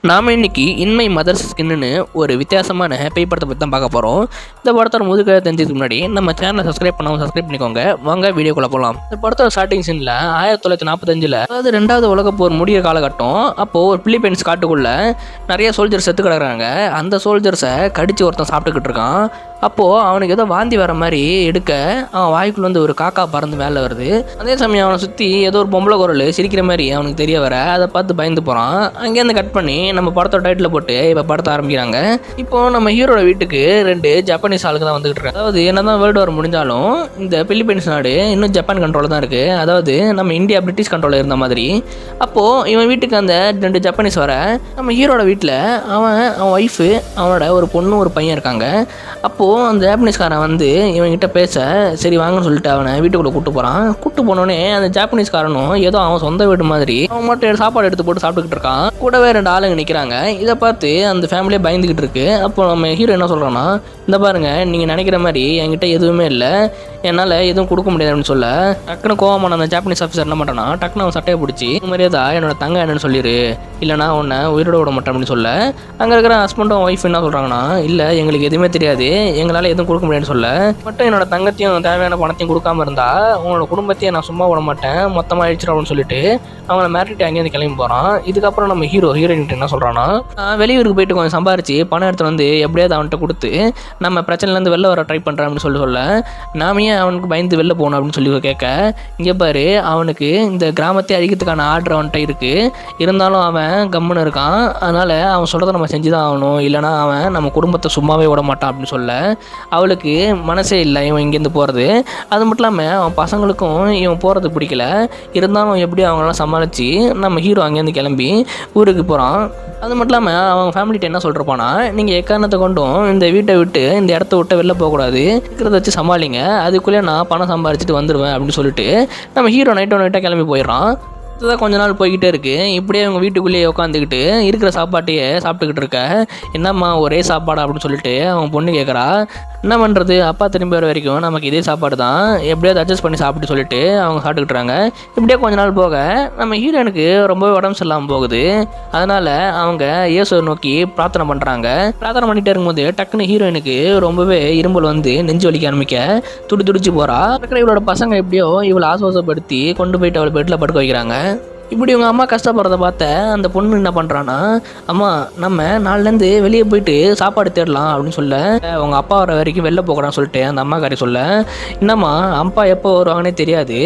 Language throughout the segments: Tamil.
நாம் இன்னைக்கு இன்மை மதர்ஸ் ஸ்கின்னு ஒரு வித்தியாசமான பேய் படத்தை பற்றி தான் பார்க்க போகிறோம். இந்த படத்தோட முதுக தெரிஞ்சதுக்கு முன்னாடி நம்ம சேனலை சப்ஸ்கிரைப் பண்ணிக்கோங்க. வாங்க வீடியோக்குள்ள போகலாம். இந்த படத்தோட ஸ்டார்டிங் சீனில் 1945 அதாவது 2வது உலகப் போர் முடிகிற காலகட்டம். அப்போது ஒரு பிலிப்பைன்ஸ் காட்டுக்குள்ளே நிறைய சோல்ஜர்ஸ் செத்து கிடக்குறாங்க. அந்த சோல்ஜர்ஸை கடிச்சு ஒருத்தன் சாப்பிட்டுக்கிட்டு இருக்கான். அப்போது அவனுக்கு ஏதோ வாந்தி வர மாதிரி எடுக்க அவன் வாய்க்குள்ள வந்து ஒரு காக்கா பறந்து மேலே வருது. அதே சமயம் அவனை சுற்றி ஏதோ ஒரு பொம்பளை குரல் சிரிக்கிற மாதிரி அவனுக்கு தெரிய வர அதை பார்த்து பயந்து போகிறான். அங்கேருந்து கட் பண்ணி நம்ம படத்தோட டைட்டில் போட்டு இப்போ படத்தை ஆரம்பிக்கிறாங்க. இப்போ நம்ம ஹீரோட வீட்டுக்கு 2 ஜப்பானீஸ் ஆளுங்க தான் வந்துகிட்டு இருக்காங்க. அதாவது என்னதான் வேர்ல்டு வார் முடிஞ்சாலும் இந்த பிலிப்பைன்ஸ் நாடு இன்னும் ஜப்பான் கண்ட்ரோலில் தான் இருக்குது. அதாவது நம்ம இந்தியா பிரிட்டிஷ் கண்ட்ரோலில் இருந்த மாதிரி. அப்போது இவன் வீட்டுக்கு அந்த 2 ஜப்பானீஸ் வர நம்ம ஹீரோட வீட்டில் அவன் ஒய்ஃபு அவனோட ஒரு பொண்ணு ஒரு பையன் இருக்காங்க. அப்போது அந்த ஜாப்பனீஸ்காரன் வந்து இவன்கிட்ட பேச சரி வாங்கன்னு சொல்லிட்டு அவனை வீட்டுக்குள்ளே கூப்பிட்டு போகிறான். கூப்பிட்டு போனோடனே அந்த ஜாப்பனீஸ்காரனும் ஏதோ அவன் சொந்த வீடு மாதிரி அவன் மட்டும் சாப்பாடு எடுத்து போட்டு சாப்பிட்டுக்கிட்டு இருக்கான். கூடவே 2 ஆளுங்க நிற்கிறாங்க. இதை பார்த்து அந்த ஃபேமிலியே பயந்துக்கிட்டு இருக்கு. அப்போ நம்ம ஹீரோ என்ன சொல்கிறான்னா, இந்த பாருங்க நீங்கள் நினைக்கிற மாதிரி என்கிட்ட எதுவுமே இல்லை, என்னால் எதுவும் கொடுக்க முடியாது அப்படின்னு சொல்ல டக்குன்னு கோவமான அந்த ஜாப்பனீஸ் ஆஃபீஸர் என்ன பண்ணுறான்னா டக்குன்னு அவன் சட்டையை பிடிச்சி மரியாதை என்னோட தங்க என்னன்னு சொல்லிடு, இல்லைனா உன்னை உயிரோட விட மாட்டேன் அப்படின்னு சொல்ல அங்கே இருக்கிற ஹஸ்பண்டும் ஒய்ஃப் என்ன சொல்கிறாங்கன்னா, இல்லை எங்களுக்கு எதுவுமே தெரியாது, எங்களால் எதுவும் கொடுக்க முடியாதுன்னு சொல்ல மட்டும் என்னோட தங்கத்தையும் தேவையான பணத்தையும் கொடுக்காம இருந்தால் உங்களோட குடும்பத்தையும் நான் சும்மா விட மாட்டேன், மொத்தமாக அழிச்சிடும் அப்படின்னு சொல்லிட்டு அவங்கள மிரட்டிட்டு அங்கேருந்து கிளம்பி போகிறான். இதுக்கப்புறம் நம்ம ஹீரோயின் என்ன சொல்கிறான்னா, வெளியூருக்கு போயிட்டு கொஞ்சம் சம்பாரிச்சு பணம் எடுத்து வந்து எப்படியாவது அவன்கிட்ட கொடுத்து நம்ம பிரச்சனைலேருந்து வெளில வர ட்ரை பண்ணுறேன் அப்படின்னு சொல்ல நாம ஏன் அவனுக்கு பயந்து வெளில போகணும் அப்படின்னு சொல்லி கேட்க, இங்கே பாரு அவனுக்கு இந்த கிராமத்தை அழிக்கிறதுக்கான ஆர்டர் அவன்கிட்ட இருக்குது, இருந்தாலும் அவன் கம்முன்னு இருக்கான், அதனால் அவன் சொல்கிறத நம்ம செஞ்சு தான் ஆகணும், இல்லைனா அவன் நம்ம குடும்பத்தை சும்மாவே விட மாட்டான் அப்படின்னு சொல்ல அவளுக்கு மனசே இல்லை இவன் இங்கேருந்து போகிறது. அது மட்டும் இல்லாமல் அவன் பசங்களுக்கும் இவன் போகிறது பிடிக்கல, இருந்தாலும் எப்படி அவங்களாம் சமாளித்து நம்ம ஹீரோ அங்கேருந்து கிளம்பி ஊருக்கு போகிறான். அது மட்டும் இல்லாமல் அவங்க ஃபேமிலிகிட்ட என்ன சொல்கிறப்பானா, நீங்கள் எக்காரணத்தை கொண்டும் இந்த வீட்டை விட்டு இந்த இடத்த விட்டு வெளில போகக்கூடாது, இருக்கிறத வச்சு சமாளிங்க, அதுக்குள்ளே நான் பணம் சம்பாரிச்சிட்டு வந்துடுவேன் அப்படின்னு சொல்லிட்டு நம்ம ஹீரோ நைட்டாக கிளம்பி போயிடுறான். இதுதான் கொஞ்ச நாள் போய்கிட்டே இருக்குது. இப்படியே அவங்க வீட்டுக்குள்ளேயே உட்காந்துக்கிட்டு இருக்கிற சாப்பாட்டையே சாப்பிட்டுக்கிட்டு இருக்க, என்னம்மா ஒரே சாப்பாடு அப்படின்னு சொல்லிட்டு அவங்க பொண்ணு கேட்குறா. என்ன பண்ணுறது, அப்பா திரும்பி வர வரைக்கும் நமக்கு இதே சாப்பாடு தான், எப்படியாவது அட்ஜஸ்ட் பண்ணி சாப்பிட்டு சொல்லிட்டு அவங்க சாப்பிட்டுக்கிட்டுறாங்க. இப்படியே கொஞ்ச நாள் போக நம்ம ஹீரோனுக்கு ரொம்பவே உடம்பு சரியில்லாமல் போகுது. அதனால் அவங்க இயேசுவை நோக்கி பிரார்த்தனை பண்ணுறாங்க. பிரார்த்தனை பண்ணிகிட்டே இருக்கும்போது டக்குன்னு ஹீரோயினுக்கு ரொம்பவே இரும்பல் வந்து நெஞ்சு வலிக்க ஆரம்பிக்க துடிச்சு போகிறா. இருக்கிற இவளோட பசங்க எப்படியோ இவளை ஆசுவாசப்படுத்தி கொண்டு போயிட்டு அவளை பெட்டில் படுக்க வைக்கிறாங்க. இப்படி உங்கள் அம்மா கஷ்டப்படுறத பார்த்த அந்த பொண்ணு என்ன பண்ணுறான்னா, அம்மா நம்ம நாளிலேருந்து வெளியே போயிட்டு சாப்பாடு தேடலாம் அப்படின்னு சொல்ல உங்கள் அப்பா வர வரைக்கும் வெளில போகிறான்னு சொல்லிட்டு அந்த அம்மாக்காரி சொல்ல, என்னம்மா அப்பா எப்போ வருவாங்கன்னே தெரியாது,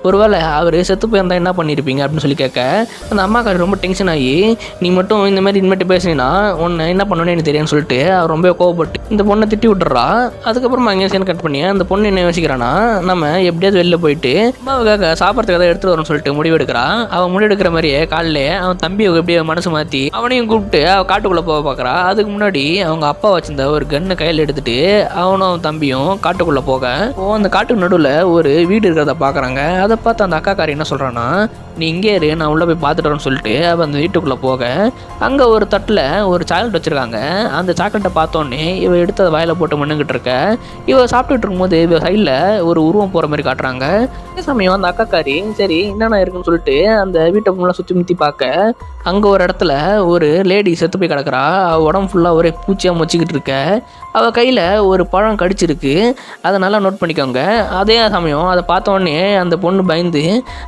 ஒருவேளை அவர் செத்து போயிருந்தால் என்ன பண்ணியிருப்பீங்க அப்படின்னு சொல்லி கேட்க அந்த அம்மாக்காரி ரொம்ப டென்ஷன் ஆகி, நீ மட்டும் இந்த மாதிரி இனிமேட்டு பேசுனீங்கன்னா உன்னை என்ன பண்ணணும்னு எனக்கு தெரியும்னு சொல்லிட்டு அவர் ரொம்ப கோவப்பட்டு இந்த பொண்ணை திட்டி விட்டுறா. அதுக்கப்புறமா அங்கே சீன் கட் பண்ணி அந்த பொண்ணு என்ன யோசிக்கிறான்னா, நம்ம எப்படியாவது வெளில போயிட்டு அம்மாவுக்காக சாப்பிட்றதுக்கு ஏதாவது எடுத்துகிட்டு வரணும்னு சொல்லிட்டு முடிவெடுக்கிறான். அவன் முடிவெடுக்கிற மாதிரியே காலையில அவன் தம்பியை எப்படியே மனசு மாற்றி அவனையும் கூப்பிட்டு அவன் காட்டுக்குள்ளே போக பார்க்குறா. அதுக்கு முன்னாடி அவங்க அப்பா வச்சிருந்த ஒரு கன்னை கையில் எடுத்துட்டு அவனும் அவன் தம்பியும் காட்டுக்குள்ளே போக அந்த காட்டுக்கு நடுவில் ஒரு வீடு இருக்கிறத பார்க்குறாங்க. அதை பார்த்து அந்த அக்காக்காரி என்ன சொல்கிறான்னா, நீ இங்கே இரு நான் உள்ளே போய் பார்த்துட்டு வரேன்னு சொல்லிட்டு அவன் அந்த வீட்டுக்குள்ளே போக அங்கே ஒரு தட்டில் ஒரு சாக்லேட் வச்சுருக்காங்க. அந்த சாக்லேட்டை பார்த்தோன்னே இவ எடுத்து அதை வாயில் போட்டு மண்ணுக்கிட்டு இருக்க. இவ சாப்பிட்டுட்டு இருக்கும்போது இவ சைடில் ஒரு உருவம் போகிற மாதிரி காட்டுறாங்க. அதே சமயம் அந்த அக்காக்காரி சரி என்னென்ன இருக்குன்னு சொல்லிட்டு அந்த வீட்டை ஃபுல்லாக சுற்றி முற்றி பார்க்க அங்கே ஒரு இடத்துல ஒரு லேடி செத்து போய் கிடக்குறா. அவள் உடம்பு ஃபுல்லாக ஒரே பூச்சியாக மொச்சிக்கிட்டு இருக்க. அவள் கையில் ஒரு பழம் கடிச்சிருக்கு, அதை நல்லா நோட் பண்ணிக்கோங்க. அதே சமயம் அதை பார்த்தோன்னே அந்த பொண்ணு பயந்து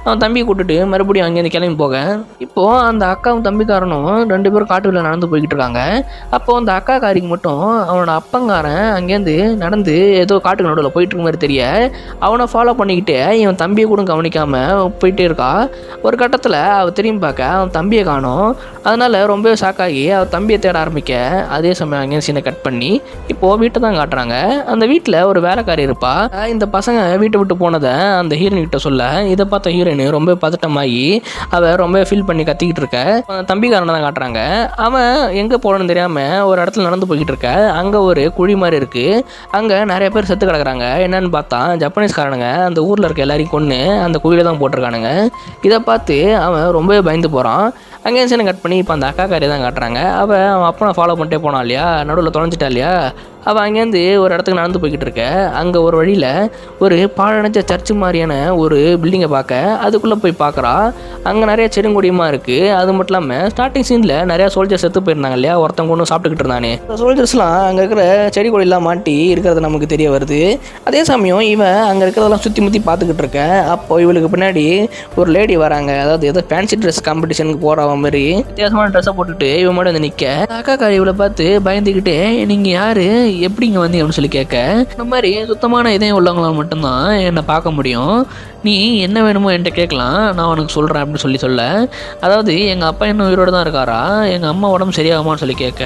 அவன் தம்பியை கூப்பிட்டுட்டு மறுபடியும் அங்கேருந்து கிளம்பி போக இப்போது அந்த அக்காவும் தம்பிக்காரனும் 2 பேரும் காட்டுக்குள்ளே நடந்து போய்கிட்டு இருக்காங்க. அப்போது அந்த அக்காக்காரிக்கு மட்டும் அவனோட அப்பங்காரன் அங்கேருந்து நடந்து ஏதோ காட்டுக்கு நடுவில் போயிட்டு இருக்க மாதிரி தெரிய அவனை ஃபாலோ பண்ணிக்கிட்டு இவன் தம்பியை கூட கவனிக்காமல் போயிட்டே இருக்கா. ஒரு கட்டத்தில் அவள் திரும்பி பார்க்க அவன் தம்பியை காணும். அதனால் ரொம்பவே ஷாக்காகி அவள் தம்பியை தேட ஆரம்பிக்க அதே சமயம் அங்கே சீனை கட் பண்ணி இப்போது வீட்டை தான் காட்டுறாங்க. அந்த வீட்டில் ஒரு வேலைக்காரி இருப்பா. இந்த பசங்க வீட்டை விட்டு போனதை அந்த ஹீரோயின் கிட்ட சொல்ல இதை பார்த்த ஹீரோயின் ரொம்ப பதட்டமாகி அவள் ரொம்ப ஃபீல் பண்ணி கத்திக்கிட்டு இருக்க. தம்பிக்காரனை தான் காட்டுறாங்க. அவன் எங்கே போகணும்னு தெரியாமல் ஒரு இடத்துல நடந்து போய்கிட்டு இருக்க. அங்கே ஒரு குழி மாதிரி இருக்குது. அங்கே நிறைய பேர் செத்து கிடக்குறாங்க. என்னன்னு பார்த்தா ஜப்பானீஸ்காரனுங்க அந்த ஊரில் இருக்க எல்லாரையும் கொன்று அந்த குழியில் தான் போட்டிருக்கானுங்க. இதை பார்த்து அவன் ரொம்பவே பயந்து போகிறான். அங்கே சீனை கட் பண்ணி இப்போ அந்த அக்காக்காரியை தான் காட்டுறாங்க. அவன் அப்பனை ஃபாலோ பண்ணிட்டே போனான் இல்லையா, நடுவில் தொலைஞ்சிட்டா இல்லையா, அவள் அங்கேருந்து ஒரு இடத்துக்கு நடந்து போய்கிட்டு இருக்க. அங்கே ஒரு வழியில் ஒரு பாழடைஞ்ச சர்ச்சு மாதிரியான ஒரு பில்டிங்கை பார்க்க அதுக்குள்ளே போய் பார்க்குறா. அங்கே நிறைய செருங்கொடியமாக இருக்குது. அது மட்டும் இல்லாமல் ஸ்டார்டிங் சீனில் நிறையா சோல்ஜர்ஸ் செத்து போயிருந்தாங்க இல்லையா, ஒருத்தவங்க ஒன்று சாப்பிட்டுக்கிட்டு இருந்தானே. அந்த சோல்ஜர்ஸ்லாம் அங்கே இருக்கிற செடி கொடியெல்லாம் மாட்டி இருக்கிறது நமக்கு தெரிய வருது. அதே சமயம் இவன் அங்கே இருக்கிறதெல்லாம் சுற்றி முற்றி பார்த்துக்கிட்டு இருக்க. அப்போ இவளுக்கு பின்னாடி ஒரு லேடி வராங்க. அதாவது ஏதோ ஃபேன்சி ட்ரெஸ் காம்படிஷனுக்கு போகிற மாதிரி வித்தியாசமான ட்ரெஸ்ஸை போட்டுட்டு இவன் மட்டும் வந்து நிற்க. அக்காக்காரி இவளை பார்த்து பயந்துக்கிட்டே நீங்கள் யார், எப்படி இங்கே வந்து அப்படின்னு சொல்லி கேட்க. இந்த மாதிரி சுத்தமான இதயம் உள்ளவங்களால் மட்டும்தான் என்னை பார்க்க முடியும், நீ என்ன வேணுமோ என்கிட்ட கேட்கலாம், நான் உனக்கு சொல்கிறேன் அப்படின்னு சொல்ல. அதாவது எங்கள் அப்பா இன்னும் உயிரோடு தான் இருக்காரா, எங்கள் அம்மா உடம்பு சரியாகுமான்னு சொல்லி கேட்க.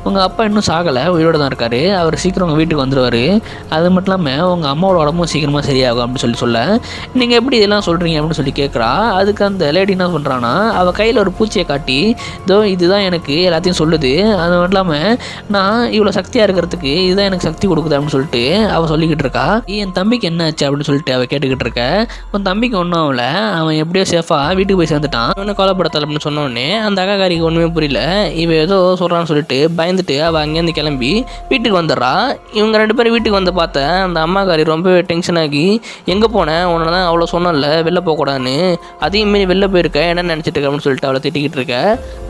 உங்கள் அப்பா இன்னும் சாகலை, உயிரோடு தான் இருக்கார், அவர் சீக்கிரம் உங்கள் வீட்டுக்கு வந்துடுவார், அது மட்டும் இல்லாமல் உங்கள் அம்மாவோட உடம்பும் சீக்கிரமாக சரியாகும் அப்படின்னு சொல்ல. நீங்கள் எப்படி இதெல்லாம் சொல்கிறீங்க அப்படின்னு சொல்லி கேட்குறா. அதுக்கு அந்த லேடி என்ன பண்ணுறான்னா அவள் கையில் ஒரு பூச்சியை காட்டி இதோ இதுதான் எனக்கு எல்லாத்தையும் சொல்லுது, அது மட்டும் இல்லாமல் நான் இவ்வளோ சக்தியாக இருக்கிறதுக்கு இதுதான் எனக்கு சக்தி கொடுக்குது அப்படின்னு சொல்லிட்டு அவள் சொல்லிக்கிட்டு இருக்கா. என் தம்பிக்கு என்ன ஆச்சு அப்படின்னு சொல்லிட்டு அவள் கேட்டுக்கிட்டு இருக்க. உன் தம்பிக்கு ஒன்றும் அவள, அவன் எப்படியோ சேஃபாக வீட்டுக்கு போய் சேர்ந்துட்டான், அவனை கொலைப்படுத்தலை அப்படின்னு சொன்னோடனே அந்த அக்காக்காரிக்கு ஒன்றுமே புரியல. இவன் ஏதோ சொல்கிறான்னு சொல்லிட்டு பயந்துட்டு அவள் அங்கேருந்து கிளம்பி வீட்டுக்கு வந்துடுறா. இவங்க 2 பேரும் வீட்டுக்கு வந்து பார்த்த அந்த அம்மாக்காரி ரொம்பவே டென்ஷன் ஆகி எங்கே போனேன், உன்னை தான் அவ்வளோ சொன்னல வெளில போகக்கூடாதுன்னு, அதையும் மீறி வெளில போயிருக்க, என்ன நினச்சிட்டு இருக்க அப்படின்னு சொல்லிட்டு அவளை திட்டிக்கிட்டு இருக்க.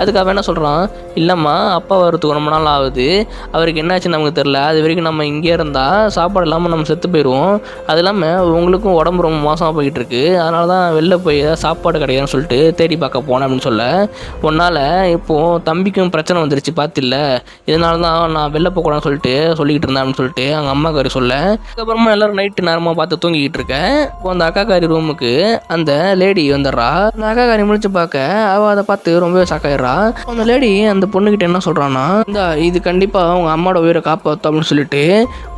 அதுக்கு அவன் என்ன சொல்கிறான், இல்லைம்மா அப்பா வரத்துக்கு ரொம்ப நாள் ஆகுது, அவருக்கு என்னாச்சுன்னு நமக்கு தெரில, அது வரைக்கும் நம்ம இங்கே இருந்தால் சாப்பாடு இல்லாமல் நம்ம செத்து போயிடுவோம், அது இல்லாமல் உங்களுக்கும் உடம்பு ரொம்ப மோசமாக போய்கிட்டு இருக்கு, அதனால தான் வெளில போய் ஏதாவது சாப்பாடு கிடையாதுன்னு சொல்லிட்டு தேடி பார்க்க போனேன் அப்படின்னு சொல்ல. உன்னால் இப்போது தம்பிக்கும் பிரச்சனை வந்துருச்சு பார்த்தில்ல, இதனால தான் நான் வெளில போகக்கூடாதுன்னு சொல்லிக்கிட்டு இருந்தேன் அப்படின்னு சொல்லிட்டு அவங்க அம்மாக்காரி சொல்ல. அதுக்கப்புறமா எல்லோரும் நைட்டு நேரமாக பார்த்து தூங்கிக்கிட்டு இருக்கேன். இப்போ அந்த அக்காக்காரி ரூமுக்கு அந்த லேடி வந்துடுறா. அந்த அக்காக்காரி முடிச்சு பார்க்க அவள் அதை பார்த்து ரொம்பவே ஷாக்காயிடுறா. அந்த லேடி அந்த பொண்ணுக்கிட்ட என்ன சொல்கிறான்னா, இந்த இது கண்டிப்பாக அவங்க அம்மாவோட உயிரை காப்பாற்றும் அப்படின்னு சொல்லிட்டு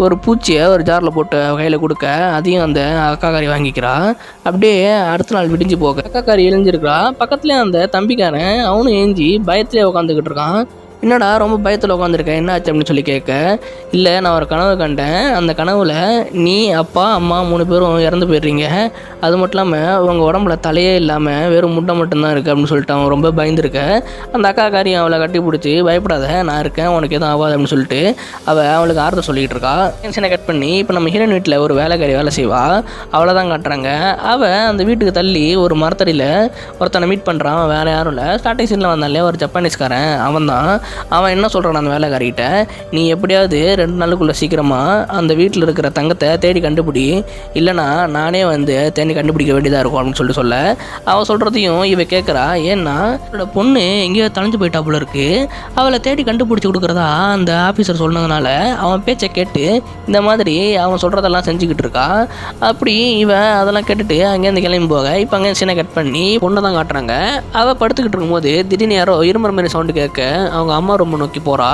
ஒரு பூச்சியை ஒரு ஜாரில் போட்டு கையில் கொடுக்க, அதையும் அந்த அக்காக்காரி வாங்கிக்கிறா. அப்படியே அடுத்த நாள் விடிஞ்சு போக அக்காக்காரி எழுஞ்சிருக்கிறா. பக்கத்துலேயே அந்த தம்பிக்காரன் அவனும் ஏஞ்சி பயத்திலே உட்காந்துக்கிட்டு இருக்கான். என்னடா ரொம்ப பயத்தில் உட்காந்துருக்கேன், என்ன ஆச்சு அப்படின்னு சொல்லி கேட்க. இல்லை நான் ஒரு கனவு கண்டேன், அந்த கனவில் நீ அப்பா அம்மா 3 பேரும் இறந்து போயிடுறீங்க, அது மட்டும் இல்லாமல் உங்கள் உடம்புல தலையே இல்லாமல் வெறும் முட்டை மட்டும்தான் இருக்குது அப்படின்னு சொல்லிட்டு அவன் ரொம்ப பயந்துருக்க. அந்த அக்காக்காரியும் அவளை கட்டி பிடிச்சி பயப்படாத நான் இருக்கேன், உனக்கு எதுவும் ஆகாது அப்படின்னு சொல்லிட்டு அவளுக்கு ஆறுதல் சொல்லிக்கிட்டு இருக்கா. டென்ஷனை கட் பண்ணி இப்போ நம்ம ஹீரோயின் வீட்டில் ஒரு வேலைக்காரி வேலை செய்வா, அவளை தான் காட்டுறாங்க. அவள் அந்த வீட்டுக்கு தள்ளி ஒரு மரத்தடியில் ஒருத்தனை மீட் பண்ணுறான். அவன் வேறு யாரும் இல்லை, ஸ்டார்டிங் சீனில் வந்தாலே ஒரு ஜப்பானீஸ்காரன் அவன் தான். அவன் என்ன சொல்கிறான் அந்த வேலைக்காரிகிட்ட, நீ எப்படியாவது 2 நாளுக்குள்ளே சீக்கிரமாக அந்த வீட்டில் இருக்கிற தங்கத்தை தேடி கண்டுபிடி, இல்லைனா நானே வந்து தேடி கண்டுபிடிக்க வேண்டியதாக இருக்கும் அப்படின்னு சொல்ல. அவள் சொல்கிறதையும் இவ கேட்குறா. ஏன்னா என்னோட பொண்ணு எங்கேயோ தொலைஞ்சு போயிட்டா போல இருக்கு, அவளை தேடி கண்டுபிடிச்சி கொடுக்குறதா அந்த ஆஃபீஸர் சொன்னதுனால அவன் பேச்சை கேட்டு இந்த மாதிரி அவன் சொல்கிறதெல்லாம் செஞ்சுக்கிட்டு இருக்கா. அப்படி இவன் அதெல்லாம் கேட்டுட்டு அங்கேருந்து கிளம்பி போக இப்போ அங்கே சீனை கட் பண்ணி பொண்ணை தான் காட்டுறாங்க. அவள் படுத்துக்கிட்டு இருக்கும்போது திடீர்னு யாரோ இருமற மாதிரி சவுண்டு கேட்க அவங்க அம்மா ரூம் நோக்கி போகிறா.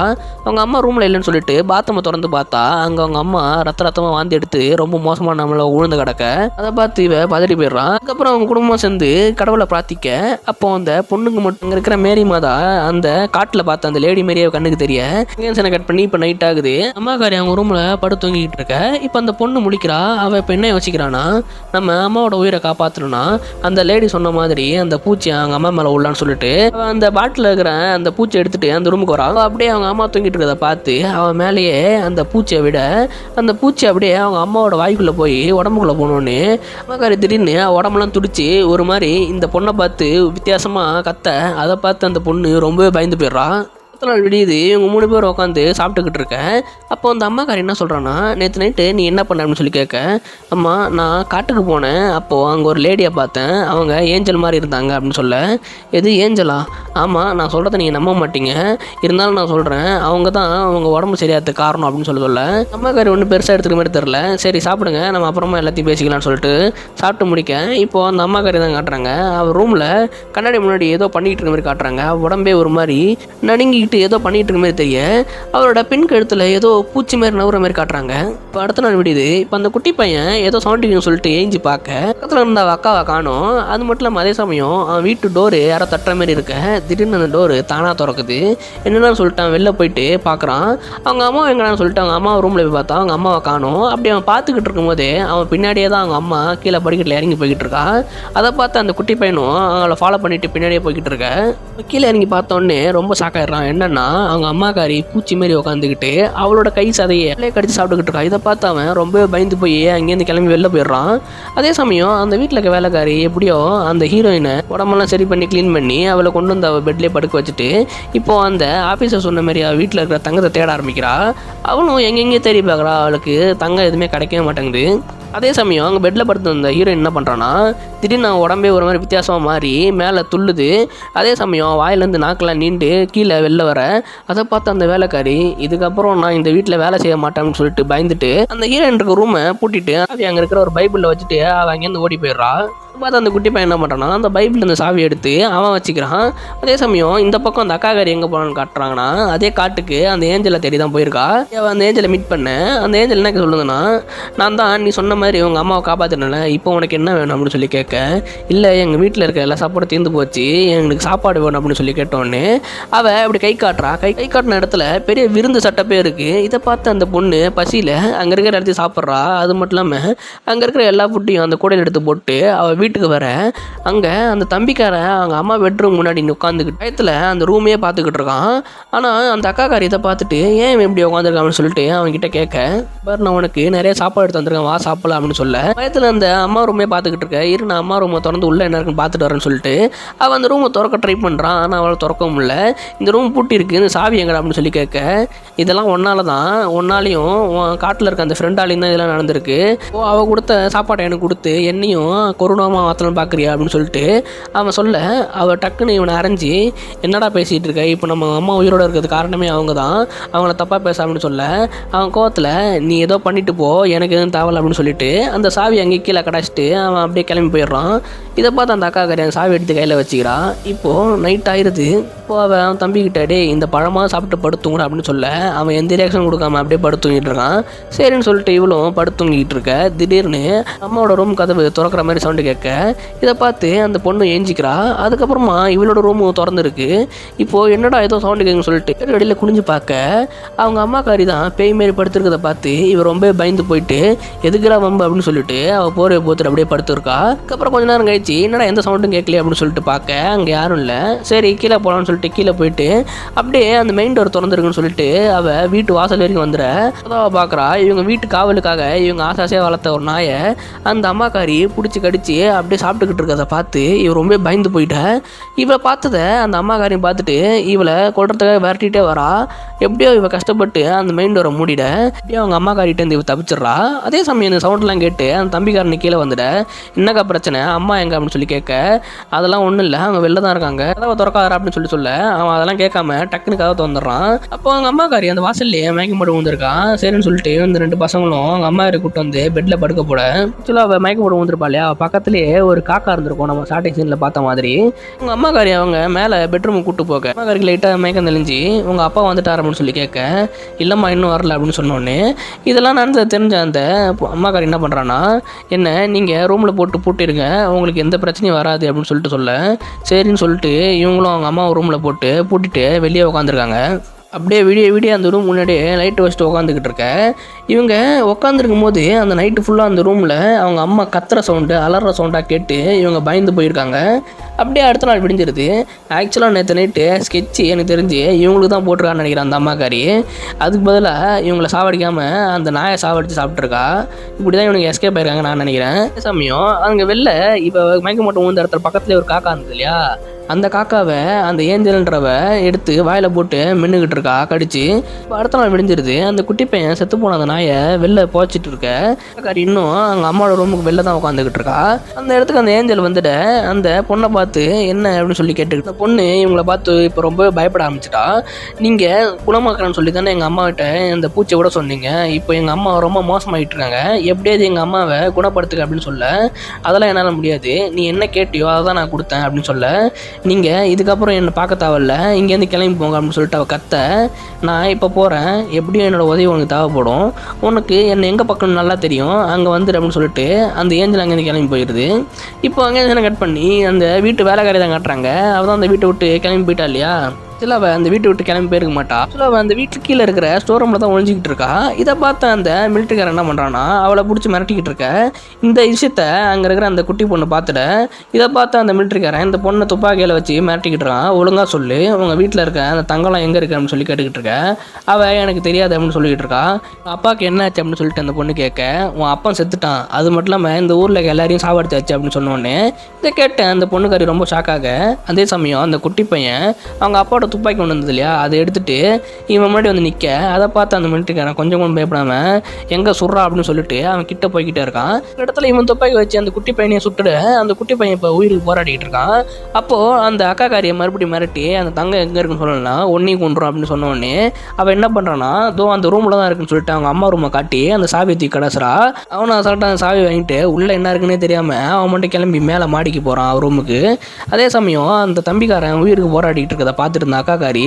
அவங்க அம்மா ரூமில் இல்லைன்னு சொல்லிட்டு பாத்ரூமை திறந்து பார்த்தா அங்கே அவங்க அம்மா ரத்தமாக வாந்தி எடுத்து ரொம்ப மோசமாக நம்மளை உழுந்து கிடக்க. அதை பார்த்து இவ பதறி போயிடுறான். அதுக்கப்புறம் அவங்க குடும்பம் சேர்ந்து கடவுளை பிரார்த்திக்க. அப்போ அந்த பொண்ணுக்கு மட்டும் இருக்கிற மேரி மாதா அந்த காட்டில் பார்த்த அந்த லேடி மேரியை கண்ணுக்கு தெரிய சீனை கட் பண்ணி இப்போ நைட் ஆகுது. அம்மாக்காரி அவங்க ரூமில் படுத்து தூங்கிக்கிட்டு இருக்க. இப்போ அந்த பொண்ணு முழிக்கிறா. அவள் இப்போ என்ன யோசிக்கிறான்னா, நம்ம அம்மாவோட உயிரை காப்பாற்றணும்னா அந்த லேடி சொன்ன மாதிரி அந்த பூச்சி அவங்க அம்மா மேலே உள்ளான்னு சொல்லிட்டு அந்த பாட்டில் இருக்கிற அந்த பூச்சி எடுத்துட்டு அந்த ரூமுக்கு வரா. அப்படியே அவங்க அம்மா தூங்கிட்டு இருக்கிறத பார்த்து அவன் மேலேயே அந்த பூச்சியை விட அந்த பூச்சி அப்படியே அவங்க அம்மாவோட வாய்க்குள்ளே போய் உடம்புக்குள்ளே போனோன்னு அம்மாக்காரி திடீர்னு உடம்புலாம் துடிச்சு ஒரு மாதிரி இந்த பொண்ணை பார்த்து வித்தியாசமாக கத்த. அதை பார்த்து அந்த பொண்ணு ரொம்பவே பயந்து போயிடுறா. அடுத்த நாள் விடியுது. இவங்க 3 பேர் உட்காந்து சாப்பிட்டுக்கிட்டு இருக்கேன். அப்போ அந்த அம்மாக்காரி என்ன சொல்கிறான்னா, நேற்று நைட்டு நீ என்ன பண்ண அப்படின்னு சொல்லி கேட்க. அம்மா நான் காட்டுக்கு போனேன், அப்போது அங்கே ஒரு லேடியை பார்த்தேன், அவங்க ஏஞ்சல் மாதிரி இருந்தாங்க அப்படின்னு சொல்ல. எது ஏஞ்சலா? ஆமாம், நான் சொல்கிறத நீங்கள் நம்ப மாட்டீங்க, இருந்தாலும் நான் சொல்கிறேன், அவங்க தான் அவங்க உடம்பு சரியாகிறதுக்கு காரணம் அப்படின்னு சொல்ல. அம்மாக்காரி ஒன்றும் பெருசாக எடுத்துக்க மாதிரி தெரில. சரி சாப்பிடுங்க, நம்ம அப்புறமா எல்லாத்தையும் பேசிக்கலாம்னு சொல்லிட்டு சாப்பிட்டு முடிக்க. இப்போது அந்த அம்மாக்காரி தான் காட்டுறாங்க. அவள் ரூமில் கண்ணாடி முன்னாடி ஏதோ பண்ணிக்கிட்டு இருக்க மாதிரி காட்டுறாங்க. உடம்பே ஒரு மாதிரி நடுங்கி ஏதோ பண்ணிட்டு இருக்க மாதிரி தெரிய அவரோட பின் கழுத்துல ஏதோ பூச்சி மாதிரி நவுற மாதிரி காட்டுறாங்க. இப்போ அடுத்த நாள் விடுது. இப்போ அந்த குட்டி பையன் ஏதோ சவுண்டிங் சொல்லிட்டு ஏஞ்சி பார்க்க பக்கத்தில் இருந்த அக்காவை காணும். அது மட்டும் இல்லாமல் அதே சமயம் அவன் வீட்டு டோரு யாரோ தட்டுற மாதிரி இருக்க. திடீர்னு அந்த டோரு தானாக திறக்குது. என்னென்னு சொல்லிட்டு அவன் வெளில போயிட்டு பார்க்குறான். அவங்க அம்மா எங்கன்னு சொல்லிட்டு அவங்க அம்மா ரூமில் போய் பார்த்தா அவங்க அம்மாவை காணும். அப்படி அவன் பார்த்துக்கிட்டு இருக்கும்போதே அவன் பின்னாடியே தான் அவங்க அம்மா கீழே படிக்கட்டில் இறங்கி போய்கிட்டு இருக்கா. அதை பார்த்து அந்த குட்டி பையனும் அவளை ஃபாலோ பண்ணிட்டு பின்னாடியே போய்கிட்டு இருக்க. கீழே இறங்கி பார்த்தோன்னே ரொம்ப ஷாக்காயிடுறான். என்னன்னா அவங்க அம்மாக்காரி பூச்சி மாரி உட்காந்துக்கிட்டு அவளோட கை சதையை கடிச்சு சாப்பிட்டுக்கிட்டு இருக்கா. இதை பார்த்து அவன் ரொம்ப பயந்து போய் அங்கேருந்து கிளம்பி வெளில போயிடுறான். அதே சமயம் அந்த வீட்டில் இருக்க வேலைக்காரி எப்படியோ அந்த ஹீரோயினை உடம்பெல்லாம் சரி பண்ணி க்ளீன் பண்ணி அவளை கொண்டு வந்து அவள் பெட்லேயே படுக்க வச்சுட்டு இப்போ அந்த ஆஃபீஸர் சொன்ன மாதிரி அவள் வீட்டில் இருக்கிற தங்கத்தை தேட ஆரம்பிக்கிறா. அவளும் எங்கெங்கே தேடி பார்க்குறா. அவளுக்கு தங்கம் எதுவுமே கிடைக்கவே மாட்டேங்குது. அதே சமயம் அங்கே பெட்டில் படுத்து வந்த ஹீரோயின் என்ன பண்ணுறான்னா திடீர்னு உடம்பே ஒரு மாதிரி வித்தியாசமாக மாறி மேலே துள்ளுது. அதே சமயம் வாயிலேருந்து நாக்கெல்லாம் நீண்டு கீழே வெளில வர அதை பார்த்து அந்த வேலைக்காரி இதுக்கப்புறம் நான் இந்த வீட்டில் வேலை செய்ய மாட்டேன்னு சொல்லிட்டு பயந்துட்டு அந்த ஹீரோயின் இருக்க ரூமை பூட்டிட்டு அது அங்கே இருக்கிற ஒரு பைபிளில் வச்சுட்டு அவள் அங்கேருந்து ஓடி போயிடுறா. பார்த்து அந்த குட்டி பையன் என்ன பண்ணுறான்னா அந்த பைபிள் அந்த சாவி எடுத்து அவன் வச்சுக்கிறான். அதே சமயம் இந்த பக்கம் அந்த அக்காக்காரி எங்கே போனான்னு காட்டுறாங்கன்னா அதே காட்டுக்கு அந்த ஏஞ்சலை தேடி தான் போயிருக்கா. அந்த ஏஞ்சலை மீட் பண்ண அந்த ஏஞ்சல் என்ன சொல்லுதுன்னா நான் தான் நீ சொன்ன மாதிரி உங்கள் அம்மாவை காப்பாற்றினல இப்போ உனக்கு என்ன வேணும் அப்படின்னு சொல்லி கேட்க இல்லை எங்கள் வீட்டில் இருக்க எல்லா சாப்பாடும் தீர்ந்து போச்சு எங்களுக்கு சாப்பாடு வேணும் அப்படின்னு சொல்லி கேட்டோன்னே அவள் இப்படி கை காட்டுறா. கை காட்டின இடத்துல பெரிய விருந்து சட்டப்பே இருக்குது. இதை பார்த்து அந்த பொண்ணு பசியில் அங்கே இருக்கிற இடத்தையும் சாப்பிட்றா. அது மட்டும் இல்லாமல் அங்கே இருக்கிற எல்லா ஃபுட்டையும் அந்த கூடையில் எடுத்து போட்டு அவள் வீட்டுக்கு வர அங்கே அந்த தம்பிக்காரன் அவங்க அம்மா பெட்ரூம் முன்னாடி உட்காந்துக்கிட்டு டயத்தில் அந்த ரூமையே பார்த்துக்கிட்டு இருக்கான். ஆனால் அந்த அக்காக்காரி இதை பார்த்துட்டு ஏன் இப்படி உட்காந்துருக்கான்னு சொல்லிட்டு அவன்கிட்ட கேட்க பாரு நான் உனக்கு நிறைய சாப்பாடு எடுத்து வந்திருக்கேன் வா சாப்பிடலாம் அப்படின்னு சொல்ல பயத்தில் அந்த அம்மா ரூமே பார்த்துக்கிட்டு இருக்க இரு நான் அம்மா ரூமை திறந்து உள்ள என்ன இருக்குன்னு பார்த்துட்டு வரேன்னு சொல்லிட்டு அவன் அந்த ரூமை திறக்க ட்ரை பண்ணுறான். ஆனால் அவளை திறக்க முடியல. இந்த ரூம் பூட்டி இருக்கு இந்த சாவி எங்கடா அப்படின்னு சொல்லி கேட்க இதெல்லாம் ஒன்னால தான் ஒன்னாலையும் காட்டில் இருக்க அந்த ஃப்ரெண்டாலையும் தான் இதெல்லாம் நடந்திருக்கு. அவள் கொடுத்த சாப்பாட்டை எனக்கு கொடுத்து என்னையும் கொரோனாமா மாற்றலாம் பார்க்குறியா அப்படின்னு சொல்லிட்டு அவன் சொல்ல அவள் டக்குன்னு இவனை அரைஞ்சி என்னடா பேசிகிட்டு இருக்க இப்போ நம்ம அம்மா உயிரோட இருக்கிறது காரணமே அவங்க தான் அவங்கள தப்பாக பேச அப்படின்னு சொல்ல அவன் கோவத்தில் நீ ஏதோ பண்ணிட்டு போ எனக்கு எதுவும் தேவலை அப்படின்னு சொல்லிட்டு அந்த சாவி அங்கே கீழே கடாச்சிட்டு அவன் அப்படியே கிளம்பி போயிடுறான். இதை பார்த்து அந்த அக்காக்காரி அந்த சாவி எடுத்து கையில் வச்சுக்கிறான். இப்போது நைட் ஆயிடுது. இப்போது அவன் தம்பிக்கிட்ட டே இந்த பழமாக சாப்பிட்டு படுத்துங்கூட அப்படின்னு சொல்ல அவன் எந்த ரியாக்ஷன் கொடுக்காம அப்படியே படுத்துங்கிட்டு இருக்கான். சரின்னு சொல்லிட்டு இவளும் படுத்துங்கிட்டு இருக்க திடீர்னு அம்மாவோட ரூம் கதவு திறக்கிற மாதிரி சவுண்டு கேட்க இதை பார்த்து அந்த பொண்ணு ஏஞ்சிக்கிறா. அதுக்கப்புறமா இவளோட ரூமு திறந்துருக்கு. இப்போது என்னடா ஏதோ சவுண்டு கேட்குன்னு சொல்லிட்டு வெளியில் குனிஞ்சு பார்க்க அவங்க அம்மாக்காரி தான் பேய் மாரி படுத்துருக்கதை பார்த்து இவன் ரொம்ப பயந்து போயிட்டு எதுக்குறா வம்பு அப்படின்னு சொல்லிட்டு அவள் போர்வை போத்துட்டு அப்படியே படுத்துருக்கா. அதுக்கப்புறம் கொஞ்ச நேரம் கழிச்சு என்னடா எந்த சவுண்டும் கேட்கலையே அப்படின்னு சொல்லிட்டு பார்க்க அங்கே யாரும் இல்லை. சரி கீழே போகலான்னு சொல்லிட்டு கீழே போயிட்டு அப்படியே அந்த மெயின் டோர் திறந்துருக்குன்னு சொல்லிட்டு அவள் வீட்டு வாசல் வரைக்கும் வந்துட அதான் பார்க்குறா. இவங்க வீட்டு காவலுக்காக இவங்க ஆசாசியாக வளர்த்த ஒரு நாயை அந்த அம்மாக்காரி பிடிச்சி கடிச்சு அப்படியே சாப்பிட்டுக்கிட்டு இருக்கிறத பார்த்து இவன் ரொம்ப பயந்து போயிட்டேன். இவளை பார்த்ததை அந்த அம்மாக்காரையும் பார்த்துட்டு இவளை கொள்றதுக்காக விரட்டிகிட்டே வரா. எப்படியோ இவள் கஷ்டப்பட்டு அந்த மெயின் டோரை மூடிட எப்படியோ அவங்க அம்மாக்காரிட்டேருந்து இவள் தப்பிச்சிட்றா. அதே சமயம் இந்த சவுண்ட்லாம் கேட்டு அந்த தம்பிக்காரனு கீழே வந்துட என்னக்கா பிரச்சனை அம்மா எங்க அப்படின்னு சொல்லி கேட்க அதெல்லாம் ஒன்றும் இல்லை அவங்க வெளில தான் இருக்காங்க கதவை திறக்காதரா அப்படின்னு சொல்ல அவன் அதெல்லாம் கேட்காம டக்குனு கதவை திறந்துடுறான். அப்போ அவங்க அம்மாக்காரி அந்த வாசல்லையே மயக்கம் போட்டு வந்துருக்கான். சரின்னு சொல்லிட்டு இந்த ரெண்டு பசங்களும் அவங்க அம்மா கூப்பிட்டு வந்து பெட்டில் படுக்க போட ஆக்சுவலாக அவள் மயக்கம் போட்டு வந்துருப்பா இல்லையா பக்கத்துலேயே ஒரு காக்கா இருந்திருக்கும் நம்ம ஸ்டார்டிங் சீனில் பார்த்த மாதிரி. உங்க அம்மாக்காரி அவங்க மேலே பெட்ரூம் கூப்பிட்டு போக அம்மாக்காரிக்கு லைட்டாக மயக்கம் தெளிஞ்சு உங்க அப்பா வந்துட்டார் அப்படின்னு சொல்லி கேட்க இல்லைம்மா இன்னும் வரல அப்படின்னு சொன்னோடனே இதெல்லாம் நடந்து தெரிஞ்ச அந்த அம்மாக்காரி என்ன பண்ணுறான்னா என்ன நீங்கள் ரூமில் போட்டு பூட்டிருங்க உங்களுக்கு எந்த பிரச்சனையும் வராது அப்படின்னு சொல்லிட்டு சொல்ல சரின்னு சொல்லிட்டு இவங்களும் அவங்க அம்மா ரூமில் போட்டு பூட்டிட்டு வெளியே உட்காந்துருக்காங்க. அப்படியே விடிய அந்த ரூம் முன்னாடியே லைட்டு வச்சுட்டு உட்காந்துக்கிட்டு இருக்க இவங்க உட்காந்துருக்கும் போது அந்த நைட்டு ஃபுல்லாக அந்த ரூமில் அவங்க அம்மா கத்துற சவுண்டு அலற சவுண்டாக கேட்டு இவங்க பயந்து போயிருக்காங்க. அப்படியே அடுத்த நாள் விடிஞ்சிருது. ஆக்சுவலாக நேற்று நைட்டு ஸ்கெட்சு எனக்கு தெரிஞ்சு இவங்களுக்கு தான் போட்டிருக்கான்னு நினைக்கிறேன் அந்த அம்மாக்காரி. அதுக்கு பதிலாக இவங்களை சாவடிக்காமல் அந்த நாயை சாவடித்து சாப்பிட்ருக்கா. இப்படி தான் இவனுக்கு எஸ்கேப் ஆயிருக்காங்க நான் நினைக்கிறேன். அதே சமயம் அங்கே வெளில இப்போ மயக்க மட்டும் ஊந்த இடத்துல பக்கத்துலேயே ஒரு காக்கா இருந்தது இல்லையா அந்த காக்காவை அந்த ஏஞ்சல்ன்றவ எடுத்து வாயில் போட்டு மின்னுக்கிட்டு இருக்கா கடிச்சு. இப்போ அடுத்த நாள் விடிஞ்சிருது. அந்த குட்டி பையன் செத்து போன அந்த நாயை வெளில போச்சிட்டு இருக்க காக்காரி இன்னும் அவங்க அம்மாவோட ரூமுக்கு வெளில தான் உட்காந்துக்கிட்டு இருக்கா. அந்த இடத்துக்கு அந்த ஏஞ்சல் வந்துட அந்த பொண்ணை பார்த்து என்ன அப்படின்னு சொல்லி கேட்டுக்கிட்டு அந்த பொண்ணு இவங்களை பார்த்து இப்போ ரொம்ப பயப்பட ஆரம்பிச்சிட்டா. நீங்கள் குணமாக்குறேன்னு சொல்லி தானே எங்கள் அம்மாவிட்ட இந்த பூச்சியை விட சொன்னீங்க. இப்போ எங்கள் அம்மா ரொம்ப மோசமாகிட்டு இருக்காங்க எப்படியாவது எங்கள் அம்மாவை குணப்படுத்துக்க அப்படின்னு சொல்ல அதெல்லாம் என்னால் முடியாது நீ என்ன கேட்டியோ அதை தான் நான் கொடுத்தேன் அப்படின்னு சொல்ல நீங்கள் இதுக்கப்புறம் என்னை பார்க்க தேவையில்ல இங்கேருந்து கிளம்பி போங்க அப்படின்னு சொல்லிட்டு அவள் கத்த நான் இப்போ போகிறேன் எப்படியும் என்னோடய உதவி உனக்கு தேவைப்படும் உனக்கு என்னை எங்கே பக்கம் நல்லா தெரியும் அங்கே வந்துடு அப்படின்னு சொல்லிட்டு அந்த ஏஞ்சல் அங்கேருந்து கிளம்பி போயிடுது. இப்போ அங்கேருந்து கட் பண்ணி அந்த வீட்டு வேலைக்காரி தான் காட்டுறாங்க. அவள் தான் அந்த வீட்டை விட்டு கிளம்பி போயிட்டா இல்லையா சில அவள் அந்த வீட்டை விட்டு கிளம்பி போயிருக்க மாட்டா. சில அவள் அந்த வீட்டுக்கு கீழே இருக்கிற ஸ்டோர் ரூமில் தான் ஒழிஞ்சிக்கிட்டு இருக்கா. இதை பார்த்த அந்த மிலிட்டரிக்காரன் என்ன பண்ணுறான்னா அவளை பிடிச்சி மிரட்டிக்கிட்டு இருக்க. இந்த விஷயத்த அங்கே இருக்கிற அந்த குட்டி பொண்ணு பார்த்துட்டு இதை பார்த்த அந்த மிலிட்டரிக்காரன் இந்த பொண்ணை துப்பாக்கியில் வச்சு மிரட்டிக்கிட்டு இருக்கான். ஒழுங்காக சொல்லு, உங்கள் வீட்டில் இருக்க அந்த தங்கம்லாம் எங்கே இருக்கு அப்படின்னு சொல்லி கேட்டுக்கிட்டு இருக்க. அவள் எனக்கு தெரியாது அப்படின்னு சொல்லிக்கிட்டு இருக்கா. அப்பாவுக்கு என்ன ஆச்சு அப்படின்னு சொல்லிட்டு அந்த பொண்ணு கேட்க, உன் அப்பா செத்துட்டான், அது மட்டும் இல்லாமல் இந்த ஊரில் எல்லாரையும் சாவடிச்சாச்சு அப்படின்னு சொன்னோடனே இதை கேட்டேன் அந்த பொண்ணுக்காரி ரொம்ப ஷாக்காக. அதே சமயம் அந்த குட்டி பையன் அவங்க அப்பாவோட துப்பாக்கி கொண்டு வந்தது இல்லையா, அதை எடுத்துட்டு இவன் முன்னாடி வந்து நிற்க. அதை பார்த்து அந்த மிலிட்டரிக்காரன் கொஞ்சம் கூட பயப்படாம எங்கே சுடுறா அப்படின்னு சொல்லிட்டு அவன் கிட்ட போய்கிட்டே இருக்கான். இடத்துல இவன் துப்பாக்கி வச்சு அந்த குட்டி பையனையும் சுட்டுடு. அந்த குட்டி பையன் இப்போ உயிருக்கு போராடிக்கிட்டு இருக்கான். அப்போது அந்த அக்காக்காரியை மறுபடியும் மிரட்டி அந்த தங்கம் எங்கே இருக்குன்னு சொல்லலாம், ஒன்றையும் கொண்டுரும் அப்படின்னு சொன்ன உடனே அவன் என்ன பண்ணுறான்னா அந்த ரூமில் தான் இருக்குன்னு சொல்லிட்டு அவங்க அம்மா ரூமை காட்டி அந்த சாவியை தூக்கி கடைசுறா. அவனை அசால்ட்டாக அந்த சாவி வாங்கிட்டு உள்ளே என்ன இருக்குன்னே தெரியாமல் அவன் மட்டும் கிளம்பி மேலே மாடிக்கு போகிறான் ரூமுக்கு. அதே சமயம் அந்த தம்பிக்காரன் உயிருக்கு போராடிக்கிட்டு இருக்கதை பார்த்துட்டு இருந்த அக்காக்காரி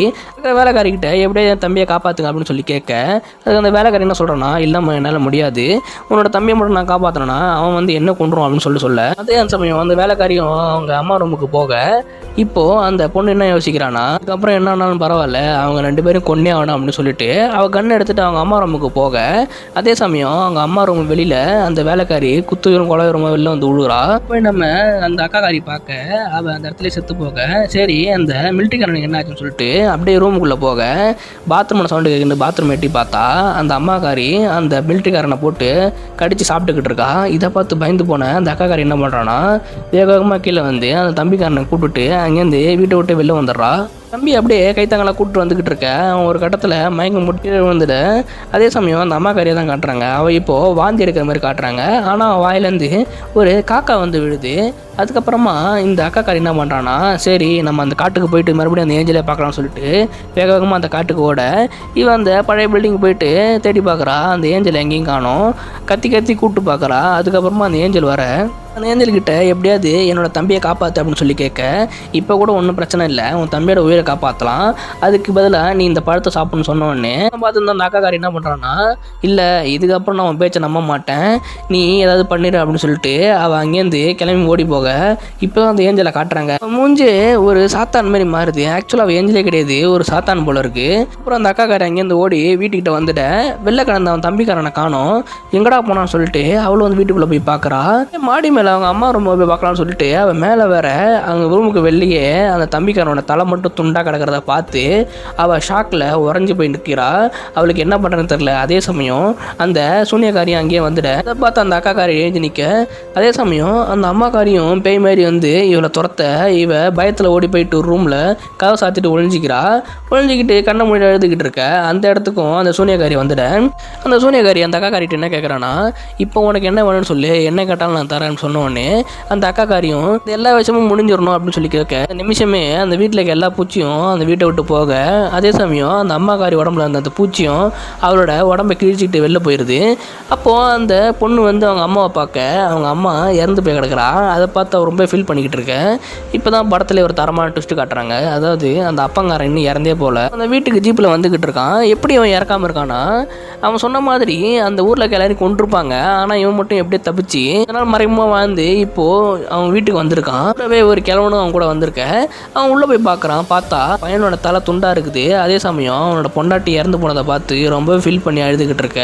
வேலைக்காரிக்கிட்ட எப்படியே என் தம்பியை காப்பாற்றுங்க அப்படின்னு சொல்லி கேட்க, அதுக்கு அந்த வேலைக்காரி என்ன சொல்கிறான்னா, இல்லைம்மா என்னால் முடியாது, உன்னோட தம்பியை மட்டும் நான் காப்பாற்றினா அவன் வந்து என்ன கொண்டுரும் அப்படின்னு சொல்ல. அதே அந்த சமயம் அந்த வேலைக்காரியும் அவங்க அம்மா ரூமுக்கு போக இப்போது அந்த பொண்ணு என்ன யோசிக்கிறான்னா, அதுக்கப்புறம் என்ன ஆனாலும் பரவாயில்ல, அவங்க 2 பேரும் கொன்னே ஆகணும் அப்படின்னு சொல்லிட்டு அவள் கண்ணை எடுத்துகிட்டு அவங்க அம்மா ரூமுக்கு போக, அதே சமயம் அவங்க அம்மா ரூம் வெளியில் அந்த வேலைக்காரி குத்துயிரும் கொலையுரமாக வெளில வந்து விழுகிறா. போய் நம்ம அந்த அக்காக்காரி பார்க்க அவள் அந்த இடத்துல செத்து போக, சரி அந்த மிலிட்டரிக்காரனுக்கு என்ன ஆச்சுன்னு சொல்லிட்டு அப்படியே ரூமுக்குள்ளே போக பாத்ரூமில் சவுண்டு கேட்குன்னு பாத்ரூம் எட்டி பார்த்தா அந்த அம்மாக்காரி அந்த மிலிட்டரிக்காரனை போட்டு கடிச்சு சாப்பிட்டுக்கிட்டு இருக்கா. இதை பார்த்து பயந்து போன அந்த அக்காக்காரி என்ன பண்ணுறான்னா வேகமாக கீழே வந்து அந்த தம்பிக்காரனை கூப்பிட்டு அங்கேருந்து வீட்டை விட்டு வெளில வந்துடுறா. தம்பி அப்படியே கைத்தாங்கலாம் கூப்பிட்டு வந்துக்கிட்டு இருக்க. அவன் ஒரு கட்டத்தில் மயக்கம் முட்டி வந்துட. அதே சமயம் அந்த அம்மாக்காரியை தான் காட்டுறாங்க. அவள் இப்போது வாந்தி எடுக்கிற மாதிரி காட்டுறாங்க. ஆனால் அவன் வாயிலேருந்து ஒரு காக்கா வந்து விழுது. அதுக்கப்புறமா இந்த அக்காக்காரி என்ன பண்ணுறான்னா, சரி நம்ம அந்த காட்டுக்கு போயிட்டு மறுபடியும் அந்த ஏஞ்சலை பார்க்கலாம்னு சொல்லிட்டு வேக வேகமாக அந்த காட்டுக்கு ஓட இவன் அந்த பழைய பில்டிங் போயிட்டு தேடி பார்க்குறா. அந்த ஏஞ்சல் எங்கேயும் காணோம். கத்தி கத்தி கூப்பிட்டு பார்க்குறா. அதுக்கப்புறமா அந்த ஏஞ்சல் வர அந்த ஏஞ்சல்கிட்ட எப்படியாவது என்னோட தம்பியை காப்பாற்று அப்படின்னு சொல்லி கேட்க, இப்போ கூட ஒன்றும் பிரச்சனை இல்லை, உன் தம்பியோட உயிரை காப்பாற்றலாம், அதுக்கு பதிலாக நீ இந்த பழத்தை சாப்பிட்ணுன்னு சொன்னோடனே பார்த்து அந்த அக்காக்காரி என்ன பண்ணுறான்னா, இல்லை இதுக்கப்புறம் நான் உன் பேச்சை நம்ப மாட்டேன், நீ ஏதாவது பண்ணிடு அப்படின்னு சொல்லிட்டு அவள் அங்கேருந்து கிளம்பி ஓடி போக இப்போ அந்த ஏஞ்சலை காட்டுறாங்க. மூஞ்சி ஒரு சாத்தான் மாதிரி மாறுது. ஆக்சுவலாக அவள் ஏஞ்சலே கிடையாது, ஒரு சாத்தான் போல இருக்கு. அப்புறம் அந்த அக்காக்காரி அங்கேருந்து ஓடி வீட்டுக்கிட்ட வந்துட்ட. வெளில கிடந்த அவன் தம்பிக்காரனை காணோம், எங்கடா போனான்னு சொல்லிட்டு அவளும் வந்து வீட்டுக்குள்ளே போய் பார்க்குறா. மாடி மேலே அவங்க அம்மா ரூம் போய் பார்க்கலாம்னு சொல்லிட்டு அவள் மேலே வேற அவங்க ரூமுக்கு வெளியே அந்த தம்பிக்காரனோட தலை மட்டும் துண்டாக கிடக்கிறத பார்த்து அவள் ஷாக்கில் உறைஞ்சி போய் நிற்கிறா. அவளுக்கு என்ன பண்ணுறதுன்னு தெரில. அதே சமயம் அந்த சூனியக்காரியும் அங்கேயே வந்துட. அதை பார்த்து அந்த அக்காக்காரி எழுந்து நிற்க, அதே சமயம் அந்த அம்மாக்காரியும் பேய் மாதிரி வந்து இவளை துரத்த இவ பயத்தில் ஓடி போயிட்டு ஒரு ரூமில் கதை சாத்திட்டு ஒழிஞ்சிக்கிறா. ஒழிஞ்சிக்கிட்டு கண்ணை மூடி எழுதுக்கிட்டு இருக்க. அந்த இடத்துக்கும் அந்த சூனியக்காரி வந்துட. அந்த சூனியக்காரி அந்த அக்காக்காரிட்டு என்ன கேட்குறான்னா, இப்போ உனக்கு என்ன வேணும்னு சொல்லி என்ன கேட்டாலும் நான் தரேன்னு சொன்னோடனே அந்த அக்காக்காரியும் எல்லா விஷயமும் முடிஞ்சிடணும் அப்படின்னு சொல்லி கேட்க, நிமிஷமே அந்த வீட்டில் இருக்க எல்லா பூச்சியும் அந்த வீட்டை விட்டு போக, அதே சமயம் அந்த அம்மாக்காரி உடம்புல இருந்த அந்த பூச்சியும் அவளோட உடம்பை கிழிச்சிக்கிட்டு வெளில போயிடுது. அப்போது அந்த பொண்ணு வந்து அவங்க அம்மாவை பார்க்க அவங்க அம்மா இறந்து போய் கிடக்குறா. அதை பார்த்து அவள் ரொம்ப ஃபீல் பண்ணிக்கிட்டு இருக்கேன். இப்போ தான் படத்தில் ஒரு தரமான ட்விஸ்ட் காட்டுறாங்க. அதாவது அந்த அப்பங்காரன் இன்னும் இறந்தே போல அந்த வீட்டுக்கு ஜீப்பில் வந்துக்கிட்டு இருக்கான். எப்படி அவன் இறக்காமல் இருக்கான்னா, அவன் சொன்ன மாதிரி அந்த ஊரில் இருக்க எல்லாரையும் கொண்டிருப்பாங்க, ஆனால் இவன் மட்டும் எப்படியே தப்பிச்சு அதனால் மறைமுகமாக வாழ்ந்து இப்போது அவன் வீட்டுக்கு வந்திருக்கான். கூடவே ஒரு கிழவனும் அவன் கூட வந்திருக்க. அவன் உள்ளே போய் பார்க்குறான். பார்த்தா பையனோட தலை துண்டாக இருக்குது. அதே சமயம் அவனோட பொண்டாட்டி இறந்து போனதை பார்த்து ரொம்ப ஃபீல் பண்ணி அழுதுகிட்டு இருக்க.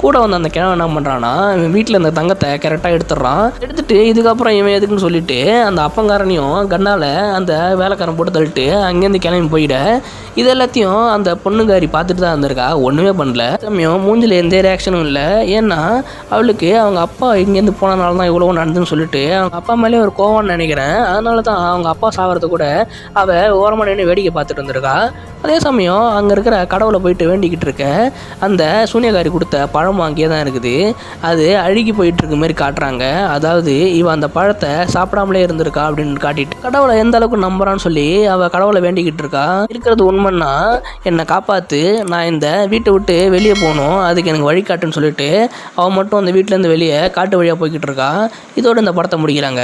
கூட வந்து அந்த கிழவன் என்ன பண்ணுறான்னா, இவன் வீட்டில் இந்த தங்கத்தை கரெக்டாக எடுத்துடுறான். எடுத்துட்டு இதுக்கப்புறம் இவன் எதுக்குன்னு சொல்லிட்டு அந்த அப்பங்காரனையும் கண்ணால் அந்த வேலைக்காரன் போட்டு தள்ளிட்டு அங்கேருந்து கிளம்பி போயிட. இது எல்லாத்தையும் அந்த பொண்ணுக்காரி பார்த்துட்டு தான் இருந்திருக்கா, ஒன்றுமே பண்ணல. சமயம் மூஞ்சில் எந்த ரியாக்ஷனும் இல்லை. ஏன்னா அவளுக்கு அவங்க அப்பா இங்கேருந்து போனனால தான் இவ்வளோ நடந்துன்னு சொல்லிட்டு அவங்க அப்பா மேலே ஒரு கோவம்னு நினைக்கிறேன். அதனால தான் அவங்க அப்பா சாவறது கூட அவள் ஓரமாக நின்று வேடிக்கை பார்த்துட்டு வந்திருக்கா. அதே சமயம் அங்கே இருக்கிற கடவுளை போயிட்டு வேண்டிக்கிட்டு இருக்க. அந்த சூனியக்காரி கொடுத்த பழமும் அங்கேயே தான் இருக்குது. அது அழுகி போயிட்டு இருக்க மாதிரி காட்டுறாங்க. அதாவது இவன் அந்த பழத்தை சாப்பிடாமலே இருந்திருக்கா அப்படின்னு காட்டிட்டு கடவுளை எந்த அளவுக்கு நம்புறான்னு சொல்லி அவள் கடவுளை வேண்டிக்கிட்டு இருக்கா. இருக்கிறது உண்மைன்னா என்னை காப்பாற்று, நான் இந்த வீட்டை விட்டு வெளியே போகணும், அதுக்கு எனக்கு வழிகாட்டுன்னு சொல்லிட்டு அவன் மட்டும் அந்த வீட்டிலேருந்து வெளியே காட்டு வழியாக போய்கிட்டு இருக்கா. இதோடு இந்த படத்தை முடிக்கிறாங்க.